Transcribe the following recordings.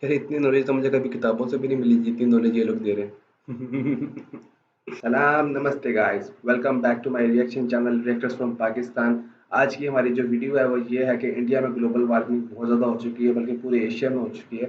यार इतनी नॉलेज तो मुझे कभी किताबों से भी नहीं मिली जितनी नॉलेज ये लोग दे रहे हैं। सलाम नमस्ते guys, welcome back to my reaction channel reactors from Pakistan. आज की हमारी जो वीडियो है वो ये है कि इंडिया में ग्लोबल वार्मिंग बहुत ज़्यादा हो चुकी है, बल्कि पूरे एशिया में हो चुकी है।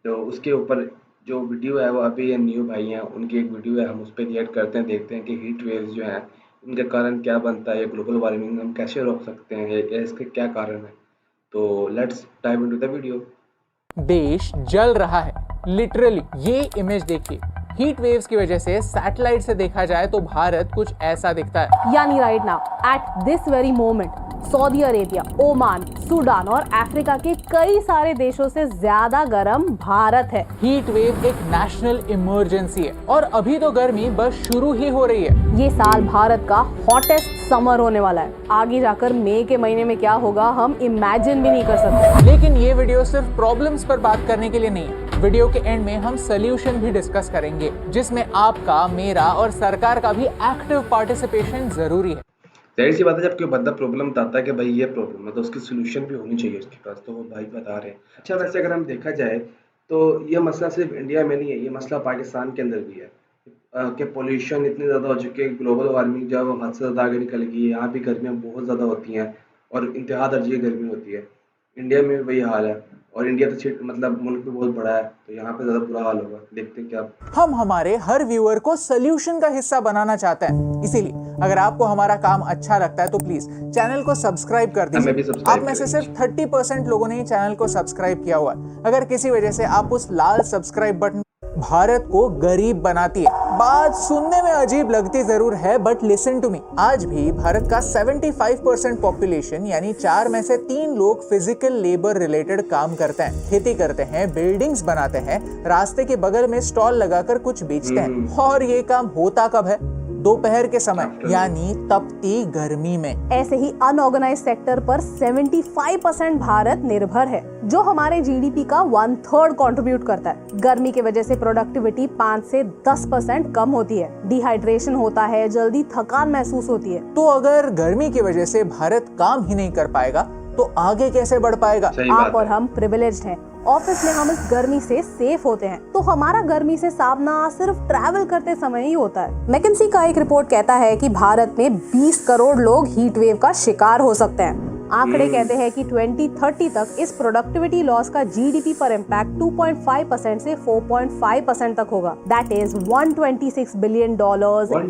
तो उसके ऊपर जो वीडियो है वो अभी ये न्यू भाई हैं उनकी एक वीडियो है, हम उस पर रिएक्ट करते हैं, देखते हैं कि हीट वेव्स जो हैं उनके कारण क्या बनता है, ये ग्लोबल वार्मिंग हम कैसे रोक सकते हैं, ये इसके क्या कारण है। तो let's dive into the video. देश जल रहा है लिटरली। ये इमेज देखिए, हीट वेव्स की वजह से सैटेलाइट से देखा जाए तो भारत कुछ ऐसा दिखता है। यानी right now at this very moment Saudi Arabia, Oman, Sudan और अफ्रीका के कई सारे देशों से ज्यादा गर्म भारत है। हीट वेव एक नेशनल इमरजेंसी है और अभी तो गर्मी बस शुरू ही हो रही है। ये साल भारत का हॉटेस्ट समर होने वाला है। आगे जाकर मई के महीने में क्या होगा हम इमेजिन भी नहीं कर सकते। लेकिन ये वीडियो सिर्फ प्रॉब्लम्स पर बात करने के लिए नहीं है। वीडियो के एंड में हम सोल्यूशन भी डिस्कस करेंगे, जिसमें आपका, मेरा और सरकार का भी एक्टिव पार्टिसिपेशन जरूरी है। ज़ाहिर सी बात है, जब कोई बंदा प्रॉब्लम बताता है कि भाई ये प्रॉब्लम है तो उसकी सॉल्यूशन भी होनी चाहिए उसके पास, तो वो भाई बता रहे हैं। अच्छा, वैसे अगर हम देखा जाए तो ये मसला सिर्फ इंडिया में नहीं है, ये मसला पाकिस्तान के अंदर भी है। कि पोल्यूशन इतनी ज़्यादा हो चुकी है, ग्लोबल वार्मिंग जो है वो हद से ज़्यादा आगे निकल गई है। यहाँ भी गर्मियाँ बहुत ज़्यादा होती हैं और इंतहा दर्जे की गर्मी होती है। इंडिया में भी वही हाल है, और इंडिया तो मतलब मुल्क भी बहुत बड़ा है, तो यहाँ पे ज़्यादा बुरा हाल होगा। देखते हैं क्या। हम हमारे हर व्यूअर को सोल्यूशन का हिस्सा बनाना चाहते हैं, इसीलिए अगर आपको हमारा काम अच्छा लगता है तो प्लीज चैनल को सब्सक्राइब कर हमें भी दीजिए। सब्सक्राइब आप में से करें। सिर्फ 30% लोगों ने ही चैनल को सब्सक्राइब किया हुआ है। अगर किसी वजह से आप उस लाल सब्सक्राइब बटन भारत को गरीब बनाती है। बात सुनने में अजीब लगती जरूर है, बट लिसन टू मी। आज भी भारत का 75% पॉपुलेशन यानी 4 में से 3 लोग फिजिकल लेबर रिलेटेड काम करते हैं। खेती करते हैं, बिल्डिंग्स बनाते हैं, रास्ते के बगल में स्टॉल लगाकर कुछ बेचते हैं। और ये काम होता कब है? दोपहर के समय, यानी तपती गर्मी में। ऐसे ही अनऑर्गेनाइज सेक्टर पर 75% भारत निर्भर है, जो हमारे जीडीपी का 1/3 कंट्रीब्यूट करता है। गर्मी की वजह से प्रोडक्टिविटी 5 से 10% कम होती है, डिहाइड्रेशन होता है, जल्दी थकान महसूस होती है। तो अगर गर्मी की वजह से भारत काम ही नहीं कर पाएगा तो आगे कैसे बढ़ पाएगा? आप और हम प्रिविलेज्ड हैं। ऑफिस में हम इस गर्मी से सेफ होते हैं, तो हमारा गर्मी से सामना सिर्फ ट्रैवल करते समय ही होता है। मैकेंसी का एक रिपोर्ट कहता है कि भारत में 20 करोड़ लोग हीट वेव का शिकार हो सकते हैं। आंकड़े कहते हैं कि 2030 तक इस प्रोडक्टिविटी लॉस का जीडीपी पर इम्पैक्ट 2.5% से 4.5% तक होगा। That is $126 billion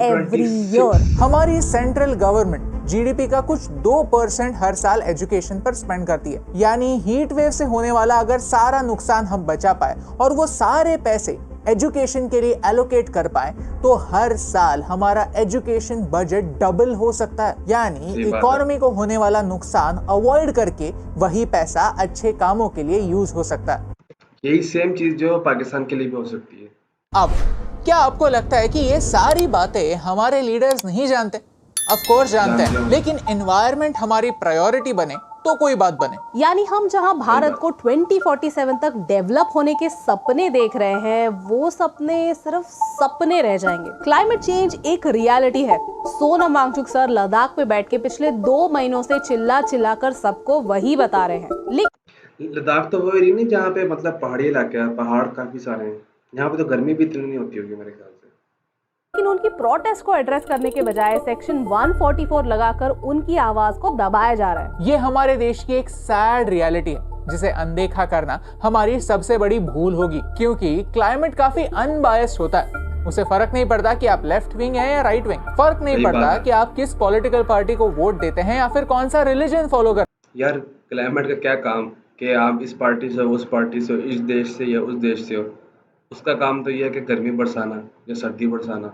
every year. हमारी सेंट्रल गवर्नमेंट जीडीपी का कुछ 2% हर साल एजुकेशन पर स्पेंड करती है। यानी हीट वेव से होने वाला अगर सारा नुकसान हम बचा पाए और वो सारे पैसे एजुकेशन के लिए एलोकेट कर पाए तो हर साल हमारा एजुकेशन बजट डबल हो सकता है। यानी इकोनॉमी को होने वाला नुकसान अवॉइड करके वही पैसा अच्छे कामों के लिए यूज हो सकता है। यही सेम चीज़ जो पाकिस्तान के लिए भी हो सकती है। अब क्या आपको लगता है कि ये सारी बातें हमारे लीडर्स नहीं जानते? ऑफ कोर्स जानते हैं, लेकिन एनवायरनमेंट हमारी प्रायोरिटी बने तो कोई बात बने। यानी हम जहां भारत को 2047 तक डेवलप होने के सपने देख रहे हैं, वो सपने सिर्फ सपने रह जाएंगे। क्लाइमेट चेंज एक रियलिटी है। सोनम वांगचुक सर लद्दाख पे बैठ के पिछले 2 महीनों से चिल्ला चिल्ला कर सबको वही बता रहे हैं। लद्दाख तो वो एरिया नहीं जहाँ पे मतलब पहाड़ी इलाका है, पहाड़ काफी सारे हैं। यहाँ पे तो गर्मी भी इतनी नहीं होती होगी मेरे ख्याल से। लेकिन उनकी प्रोटेस्ट को एड्रेस करने के बजाय सेक्शन 144 लगाकर उनकी आवाज को दबाया जा रहा है। ये हमारे देश की एक सैड रियलिटी है, जिसे अनदेखा करना हमारी सबसे बड़ी भूल होगी, क्योंकि क्लाइमेट काफी अनबायस्ड होता है। उसे फर्क नहीं पड़ता कि आप लेफ्ट विंग हैं या राइट विंग, फर्क नहीं पड़ता कि आप किस पॉलिटिकल पार्टी को वोट देते हैं या फिर कौन सा रिलीजन फॉलो करते यार क्लाइमेट का क्या काम कि आप इस पार्टी से हो, उस पार्टी से हो, इस देश से या उस देश से हो। उसका काम तो ये है कि गर्मी बरसाना या सर्दी बरसाना,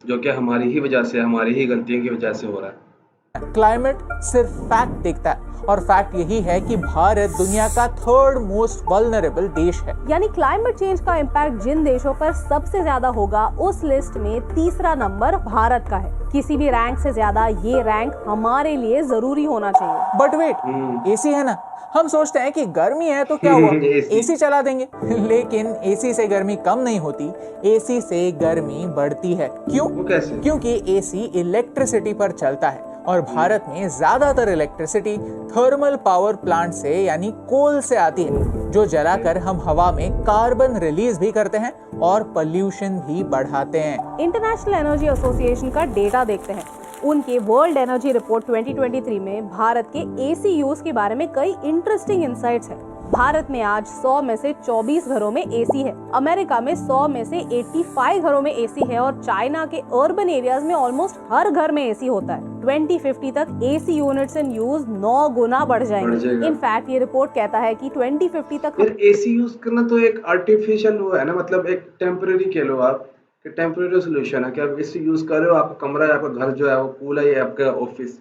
जो कि हमारी ही वजह से, हमारी ही गलतियों की वजह से हो रहा है। क्लाइमेट सिर्फ फैक्ट देखता है, और फैक्ट यही है कि भारत दुनिया का 3rd मोस्ट वल्नरेबल देश है। यानी क्लाइमेट चेंज का इम्पैक्ट जिन देशों पर सबसे ज्यादा होगा, उस लिस्ट में तीसरा नंबर भारत का है। किसी भी रैंक से ज्यादा ये रैंक हमारे लिए जरूरी होना चाहिए। बट वेट, एसी है ना? हम सोचते हैं कि गर्मी है तो क्या हुआ, एसी चला देंगे। लेकिन एसी से गर्मी कम नहीं होती, एसी से गर्मी बढ़ती है। क्यों? वो कैसे? क्योंकि एसी इलेक्ट्रिसिटी पर चलता है और भारत में ज्यादातर इलेक्ट्रिसिटी थर्मल पावर प्लांट से यानी कोल से आती है, जो जलाकर हम हवा में कार्बन रिलीज भी करते हैं और पोल्यूशन भी बढ़ाते हैं। इंटरनेशनल एनर्जी एसोसिएशन का डेटा देखते हैं। उनके वर्ल्ड एनर्जी रिपोर्ट 2023 में भारत के एसी यूज के बारे में कई इंटरेस्टिंग इंसाइट्स हैं। भारत में आज 100 में से 24 घरों में एसी है, अमेरिका में 100 में से 85 घरों में एसी है और चाइना के अर्बन एरियाज में ऑलमोस्ट हर घर में एसी होता है। 2050 तक एसी यूनिट्स इन यूज 9 गुना बढ़ जाएंगे। इनफैक्ट ये रिपोर्ट कहता है कि 2050 तक एसी यूज करना तो एक आर्टिफिशियल वो है ना, मतलब एक टेम्परेरी कह लो आप, कि टेम्परेरी सोल्यूशन है कि आप एसी यूज कर रहे हो, आपका कमरा है, आपका घर जो है वो कूल है, या आपका ऑफिस,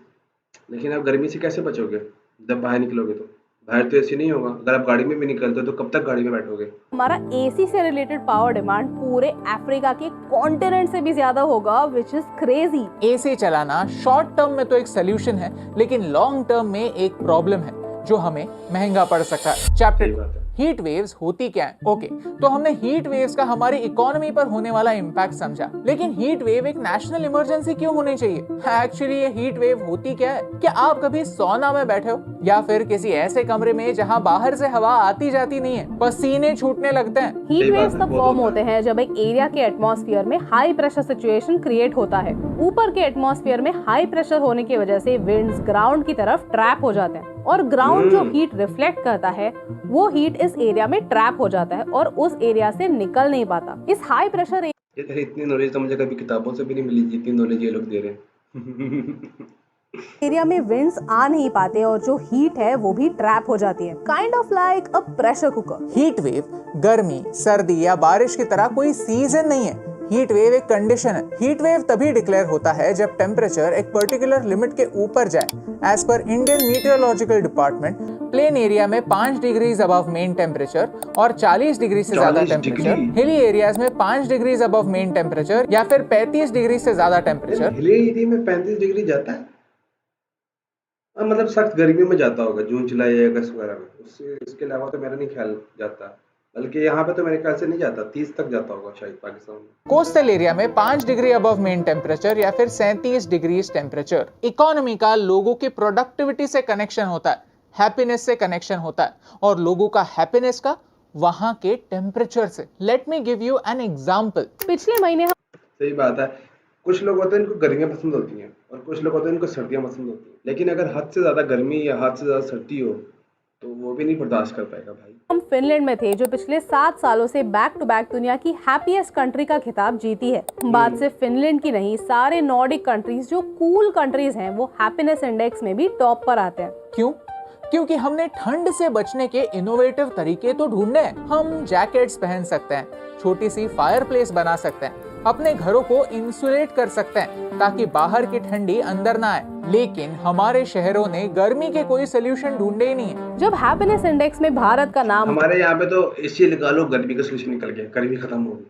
लेकिन आप गर्मी से कैसे बचोगे जब बाहर निकलोगे? तो बाहर तो एसी नहीं होगा। अगर आप गाड़ी में भी निकलते हो तो कब तक गाड़ी में बैठोगे? हमारा एसी से रिलेटेड पावर डिमांड पूरे अफ्रीका के कॉन्टिनेंट से भी ज्यादा होगा, विच इज क्रेजी। एसी चलाना शॉर्ट टर्म में तो एक सोल्यूशन है, लेकिन लॉन्ग टर्म में एक प्रॉब्लम है जो हमें महंगा पड़ सकता है। चैप्टर हीट वेव्स होती क्या है? ओके, तो हमने हीट वेव्स का हमारी इकोनॉमी पर होने वाला इम्पैक्ट समझा, लेकिन हीट वेव एक नेशनल इमरजेंसी क्यों होनी चाहिए? एक्चुअली ये हीट वेव होती क्या है? क्या आप कभी सौना में बैठे हो या फिर किसी ऐसे कमरे में जहां बाहर से हवा आती जाती नहीं है, पसीने छूटने लगते हैं? हीट वेव्स तब फॉर्म होते हैं जब एक एरिया के एटमॉस्फेयर में हाई प्रेशर सिचुएशन क्रिएट होता है। ऊपर के एटमॉस्फेयर में हाई प्रेशर होने की वजह से विंड्स ग्राउंड की तरफ ट्रैप हो जाते हैं और ग्राउंड जो हीट रिफ्लेक्ट करता है वो हीट इस एरिया में ट्रैप हो जाता है और उस एरिया से निकल नहीं पाता। इस हाई प्रेशर इतनी नॉलेज तो मुझे कभी किताबों से भी नहीं मिली जितनी नॉलेज ये लोग दे रहे हैं। एरिया में विंड्स आ नहीं पाते और जो हीट है वो भी ट्रैप हो जाती है, kind of like a pressure cooker. Heat wave गर्मी, सर्दी या बारिश की तरह कोई सीजन नहीं है। हीट वेव एक कंडीशन है। हीट वेव तभी डिक्लेयर होता है जब टेम्परेचर एक पर्टिकुलर लिमिट के ऊपर जाए। As per Indian Meteorological Department, plain area में 5 डिग्रीज अबव मेन टेम्परेचर और 40 डिग्री से ज्यादा टेम्परेचर, हिली एरियाज में 5 डिग्रीज अबव मेन टेम्परेचर या फिर 35 डिग्री से ज्यादा टेम्परेचर। हिली एरिया में 35 डिग्री जाता है? मतलब सख्त गर्मी में जाता होगा, जून जुलाई या अगस्त वगैरह में। उससे इसके अलावा तो मेरा नहीं ख्याल जाता, बल्कि यहाँ पे तो मेरे ख्याल से नहीं जाता, 30 तक जाता होगा शायद पाकिस्तान में। कोस्टल एरिया में 5 डिग्री अबव मेन टेम्परेचर या फिर 37 डिग्री टेम्परेचर। इकोनॉमी का लोगों की प्रोडक्टिविटी से कनेक्शन होता है, हैप्पीनेस से कनेक्शन होता है, और लोगों का हैप्पीनेस का वहां के टेम्परेचर से। Let me give you an example. पिछले महीने सही बात है, कुछ लोग होते हैं इनको गर्मियां पसंद होती हैं और कुछ लोग होते हैं इनको सर्दियां पसंद होती हैं, लेकिन अगर हद से ज्यादा गर्मी या हद से ज्यादा सर्दी हो तो वो भी नहीं बर्दाश्त कर पाएगा भाई। हम फिनलैंड में थे जो पिछले 7 सालों से बैक टू बैक दुनिया की हैप्पीएस्ट कंट्री का खिताब जीती है। बात सिर्फ फिनलैंड की नहीं, सारे नॉर्डिक कंट्रीज जो कूल कंट्रीज हैं वो हैप्पीनेस इंडेक्स में भी टॉप पर आते हैं। क्यों? क्योंकि हमने ठंड से बचने के इनोवेटिव तरीके तो ढूंढे हैं। हम जैकेट्स पहन सकते हैं, छोटी सी फायरप्लेस बना सकते हैं, अपने घरों को इंसुलेट कर सकते हैं ताकि बाहर की ठंडी अंदर ना आए, लेकिन हमारे शहरों ने गर्मी के कोई सोल्यूशन ढूंढे ही नहीं है। जब हैप्पीनेस इंडेक्स में भारत का नाम हमारे यहाँ पे तो एसी लगा लो, गर्मी का सोल्यूशन निकल गया, गर्मी खत्म हो गई।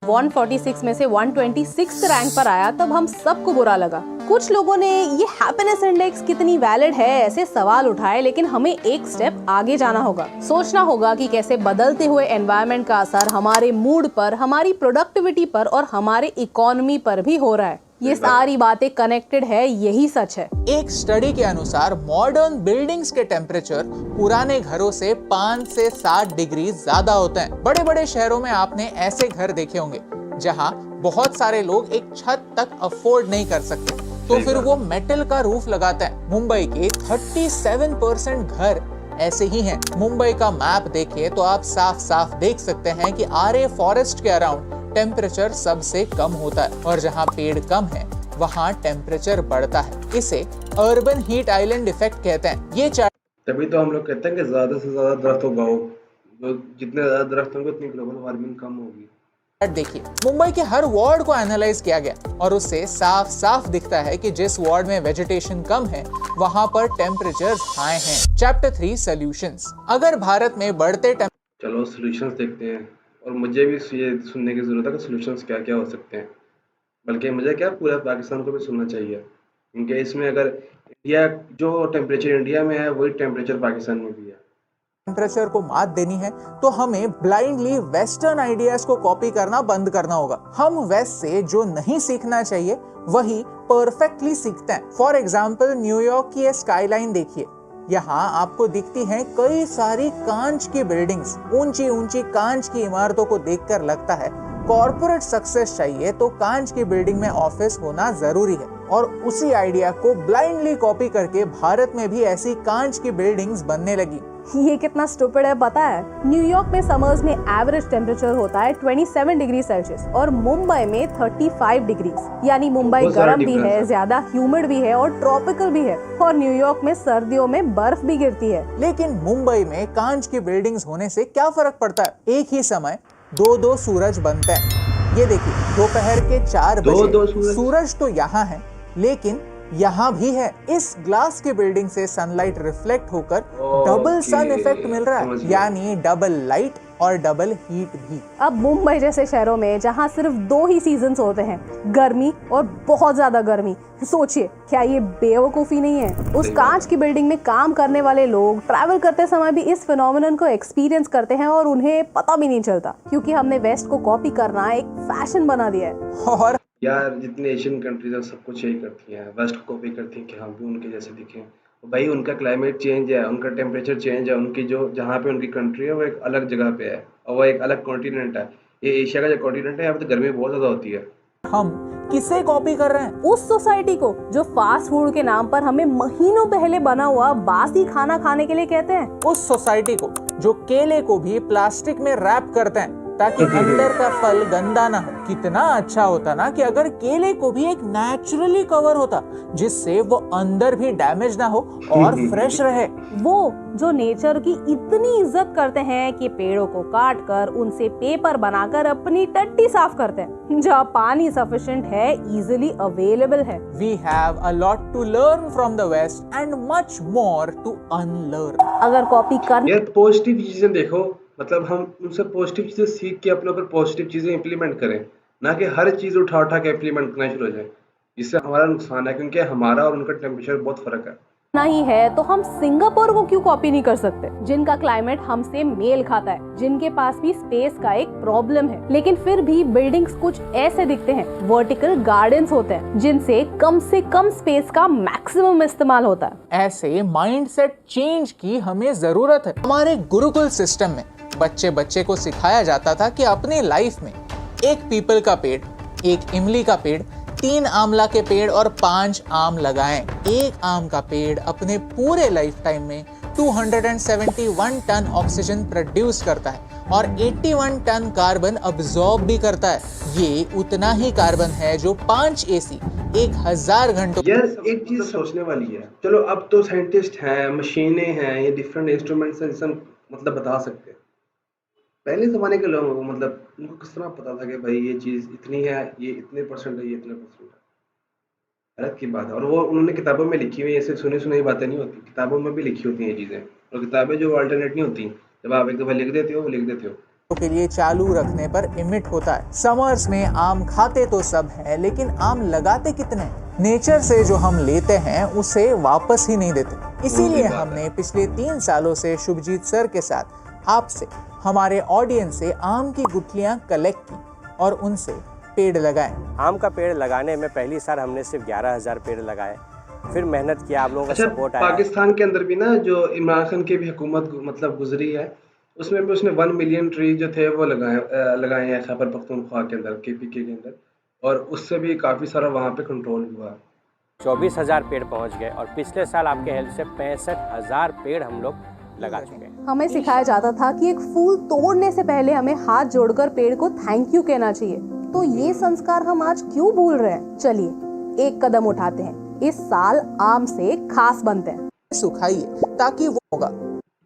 146 में से 126 रैंक पर आया तब हम सबको बुरा लगा। कुछ लोगों ने ये हैप्पीनेस इंडेक्स कितनी वैलिड है ऐसे सवाल उठाए, लेकिन हमें एक स्टेप आगे जाना होगा। सोचना होगा कि कैसे बदलते हुए एनवायरनमेंट का असर हमारे मूड पर, हमारी प्रोडक्टिविटी पर और हमारे इकोनॉमी पर भी हो रहा है। ये सारी बातें कनेक्टेड है, यही सच है। एक स्टडी के अनुसार मॉडर्न बिल्डिंग्स के टेम्परेचर पुराने घरों से 5 से 7 डिग्री ज्यादा होते हैं। बड़े बड़े शहरों में आपने ऐसे घर देखे होंगे जहां बहुत सारे लोग एक छत तक अफोर्ड नहीं कर सकते, तो फिर वो मेटल का रूफ लगाते हैं। मुंबई के 37% घर ऐसे ही हैं। मुंबई का मैप देखिए तो आप साफ साफ देख सकते हैं कि आरे फॉरेस्ट के अराउंड टेम्परेचर सबसे कम होता है और जहां पेड़ कम है वहां टेम्परेचर बढ़ता है। इसे अर्बन हीट आइलैंड इफेक्ट कहते हैं। ये तभी तो हम लोग कहते हैं कि ज्यादा से ज्यादा दरख्त उगाओ, जितने ज्यादा दरख्त होंगे उतनी ग्लोबल वार्मिंग कम होगी। देखिए, मुंबई के हर वार्ड को एनालाइज किया गया और उससे साफ साफ दिखता है कि जिस वार्ड में वेजिटेशन कम है वहां पर टेम्परेचर्स हाई हैं। Chapter 3 solutions. अगर भारत में बढ़ते चलो सॉल्यूशंस देखते हैं, और मुझे भी ये सुनने की जरूरत है कि सॉल्यूशंस क्या क्या हो सकते हैं, बल्कि मुझे क्या पूरा पाकिस्तान को भी सुनना चाहिए, क्योंकि इसमें अगर इंडिया जो टेम्परेचर इंडिया में है वही टेम्परेचर पाकिस्तान में भी है। टेम्परेचर को मात देनी है तो हमें ब्लाइंडली वेस्टर्न आइडियाज को कॉपी करना बंद करना होगा। हम वेस्ट से जो नहीं सीखना चाहिए वही परफेक्टली सीखते हैं। फॉर एग्जाम्पल न्यूयॉर्क की ये स्काईलाइन देखिए, यहाँ आपको दिखती हैं कई सारी कांच की बिल्डिंग्स। ऊंची ऊंची कांच की इमारतों को देखकर लगता है कॉर्पोरेट सक्सेस चाहिए तो कांच की बिल्डिंग में ऑफिस होना जरूरी है। और उसी आइडिया को ब्लाइंडली कॉपी करके भारत में भी ऐसी कांच की बिल्डिंग्स बनने लगी। ये कितना स्टूपिड है पता है? न्यूयॉर्क में समर्स में एवरेज टेम्परेचर होता है 27 डिग्री सेल्सियस और मुंबई में 35 डिग्रीज। यानी मुंबई बहुत सारा गर्म भी difference है, है। ज्यादा ह्यूमिड भी है और ट्रॉपिकल भी है। और न्यूयॉर्क में सर्दियों में बर्फ भी गिरती है। लेकिन मुंबई में कांच की बिल्डिंग्स होने से क्या फर्क पड़ता है? एक ही समय दो दो सूरज बनते हैं। ये देखिए, दोपहर के 4 दो बजे सूरज तो यहाँ है, लेकिन यहाँ भी है। इस ग्लास की बिल्डिंग से सनलाइट रिफ्लेक्ट होकर डबल सन इफेक्ट मिल रहा है, यानी डबल लाइट और डबल हीट भी। अब मुंबई जैसे शहरों में जहाँ सिर्फ 2 ही सीजन्स होते हैं, गर्मी और बहुत ज्यादा गर्मी, सोचिए क्या ये बेवकूफी नहीं है? उस कांच की बिल्डिंग में काम करने वाले लोग ट्रैवल करते समय भी इस फिनोमेनन को एक्सपीरियंस करते हैं और उन्हें पता भी नहीं चलता, क्योंकि हमने वेस्ट को कॉपी करना एक फैशन बना दिया है। और यार जितने एशियन कंट्रीज हैं सब कुछ यही करती हैं, वेस्ट को कॉपी करती हैं कि हम भी उनके जैसे दिखें। भाई उनका क्लाइमेट चेंज है, उनका टेम्परेचर चेंज है, उनकी जो जहाँ पे उनकी कंट्री है वो एक अलग जगह पे है और वो एक अलग कॉन्टिनेंट है। ये एशिया का जो कॉन्टिनेंट है यहाँ पे तो गर्मी बहुत ज़्यादा होती है। हम किसे कॉपी कर रहे हैं? उस सोसाइटी को जो फास्ट फूड के नाम पर हमें महीनों पहले बना हुआ बासी खाना खाने के लिए कहते हैं। उस सोसाइटी को जो केले को भी प्लास्टिक में रैप करते हैं ताकि अंदर का फल गंदा ना हो। कितना अच्छा होता ना कि अगर केले को भी एक नेचुरली कवर होता जिससे वो अंदर भी डैमेज ना हो और फ्रेश रहे। वो जो नेचर की इतनी इज्जत करते हैं कि पेड़ों को काट कर उनसे पेपर बनाकर अपनी टट्टी साफ करते हैं। जहाँ पानी सफिशिएंट है, इजीली अवेलेबल है। We have a lot to learn from the West and much more to unlearn. अगर कॉपी कर यार पॉजिटिव चीज़ें देखो, मतलब हम उनसे पॉजिटिव चीज़ें सीख के अपने ऊपर पॉजिटिव चीज़ें इंप्लीमेंट करें, ना कि हर चीज़ उठा उठा के इंप्लीमेंट करना शुरू हो जाए। इससे हमारा नुकसान है, क्योंकि हमारा और उनका टेम्परेचर बहुत फ़र्क है। नहीं है तो हम सिंगापुर को क्यों कॉपी नहीं कर सकते, जिनका क्लाइमेट हमसे मेल खाता है, जिनके पास भी स्पेस का एक प्रॉब्लम है, लेकिन फिर भी बिल्डिंग्स कुछ ऐसे दिखते हैं। वर्टिकल गार्डन्स होते हैं जिनसे कम से कम स्पेस का मैक्सिमम इस्तेमाल होता है। ऐसे माइंडसेट चेंज की हमें जरूरत है। हमारे गुरुकुल सिस्टम में बच्चे बच्चे को सिखाया जाता था कि अपनी लाइफ में एक पीपल का पेड़, एक इमली का पेड़, 3 आंवला के पेड़ और 5 आम लगाएं। एक आम का पेड़ अपने पूरे लाइफ टाइम में 271 टन ऑक्सीजन प्रोड्यूस करता है और 81 टन कार्बन अब्सॉर्ब भी करता है। ये उतना ही कार्बन है जो 5 एसी 1000 घंटों। यार एक चीज़ सोचने वाली है, चलो अब तो साइंटिस्ट हैं, मशीनें हैं, ये डिफरेंट इंस्ट्रूमेंट्स हैं जिससे हम मतलब बता सकते हैं। पहले ज़माने के लोगों को मतलब उनको किस तरह पता था कि भाई ये चीज़ इतनी है, ये इतने परसेंट है, ये इतने परसेंट है। गलत की बात है। और वो उन्होंने किताबों में लिखी हुई है, ऐसे सुनी सुनाई बातें नहीं होती, किताबों में भी लिखी होती हैं ये चीज़ें। और किताबें जो अल्टरनेट नहीं होती, जब आप एक दफ़ा लिख देते हो वो लिख देते हो। के लिए चालू रखने पर इमिट होता है। समर्स में आम खाते तो सब हैं, लेकिन आम लगाते कितने हैं? नेचर से जो हम लेते हैं उसे वापस ही नहीं देते। इसीलिए हमने पिछले 3 सालों से शुभजीत सर के साथ आपसे, हमारे ऑडियंस से आम की गुठलियां कलेक्ट की और उनसे पेड़ लगाए। आम का पेड़ लगाने में पहली साल हमने सिर्फ 11,000 पेड़ लगाए, फिर मेहनत किया, आप लोगों का अच्छा, सपोर्ट आया। पाकिस्तान के अंदर भी ना जो इमरान खान की भी हुकूमत मतलब गुजरी है, उसमें भी उसने 1 मिलियन ट्री जो थे वो लगाए हैं खैबर पख्तूनख्वा के अंदर, केपीके के अंदर, और उससे भी काफ़ी सारा वहाँ पे कंट्रोल हुआ। 24,000 पेड़ पहुंच गए और पिछले साल आपके हेल्प से 65,000 पेड़ हम लोग लगा चुके हैं। हमें सिखाया जाता था कि एक फूल तोड़ने से पहले हमें हाथ जोड़कर पेड़ को थैंक यू कहना चाहिए। तो ये संस्कार हम आज क्यों भूल रहे हैं? चलिए एक कदम उठाते हैं, इस साल आम से खास बनते हैं। सुखाइए ताकि वो होगा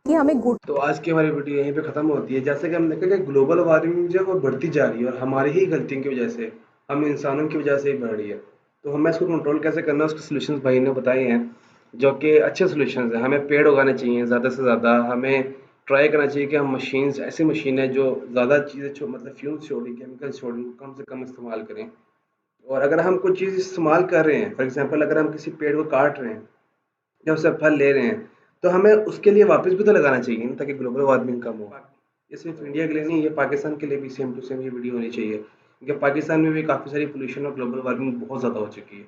कि हमें गुड। तो आज की हमारी वीडियो यहीं पे ख़त्म होती है। जैसे कि हम देखा कि ग्लोबल वार्मिंग जो है वो बढ़ती जा रही है और हमारी ही गलतियों की वजह से, हम इंसानों की वजह से ही बढ़ रही है। तो हमें इसको कंट्रोल कैसे करना है, उसके सॉल्यूशंस भाई ने बताए हैं, जो कि अच्छे सॉल्यूशंस हैं। हमें पेड़ उगाने चाहिए ज़्यादा से ज़्यादा, हमें ट्राई करना चाहिए कि हम मशीन्स, ऐसी मशीनें जो ज़्यादा चीज़ें मतलब फ्यूम्स छोड़ी, केमिकल्स छोड़ी, कम से कम इस्तेमाल करें। और अगर हम कुछ चीज़ इस्तेमाल कर रहे हैं, फॉर एग्जांपल अगर हम किसी पेड़ को काट रहे हैं या उससे फल ले रहे हैं, तो हमें उसके लिए वापस भी तो लगाना चाहिए ना, ताकि ग्लोबल वार्मिंग कम हो। ये सिर्फ इंडिया के लिए नहीं, ये पाकिस्तान के लिए भी सेम टू सेम ये वीडियो होनी चाहिए क्योंकि पाकिस्तान में भी काफ़ी सारी पोल्यूशन और ग्लोबल वार्मिंग बहुत ज़्यादा हो चुकी है।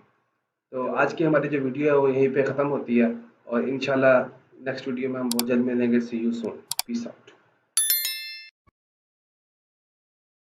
तो आज की हमारी जो वीडियो है वो यहीं पे ख़त्म होती है और इंशाल्लाह नेक्स्ट वीडियो में हम बहुत जल्द मिलेंगे। सी यू सून, पीस आउट।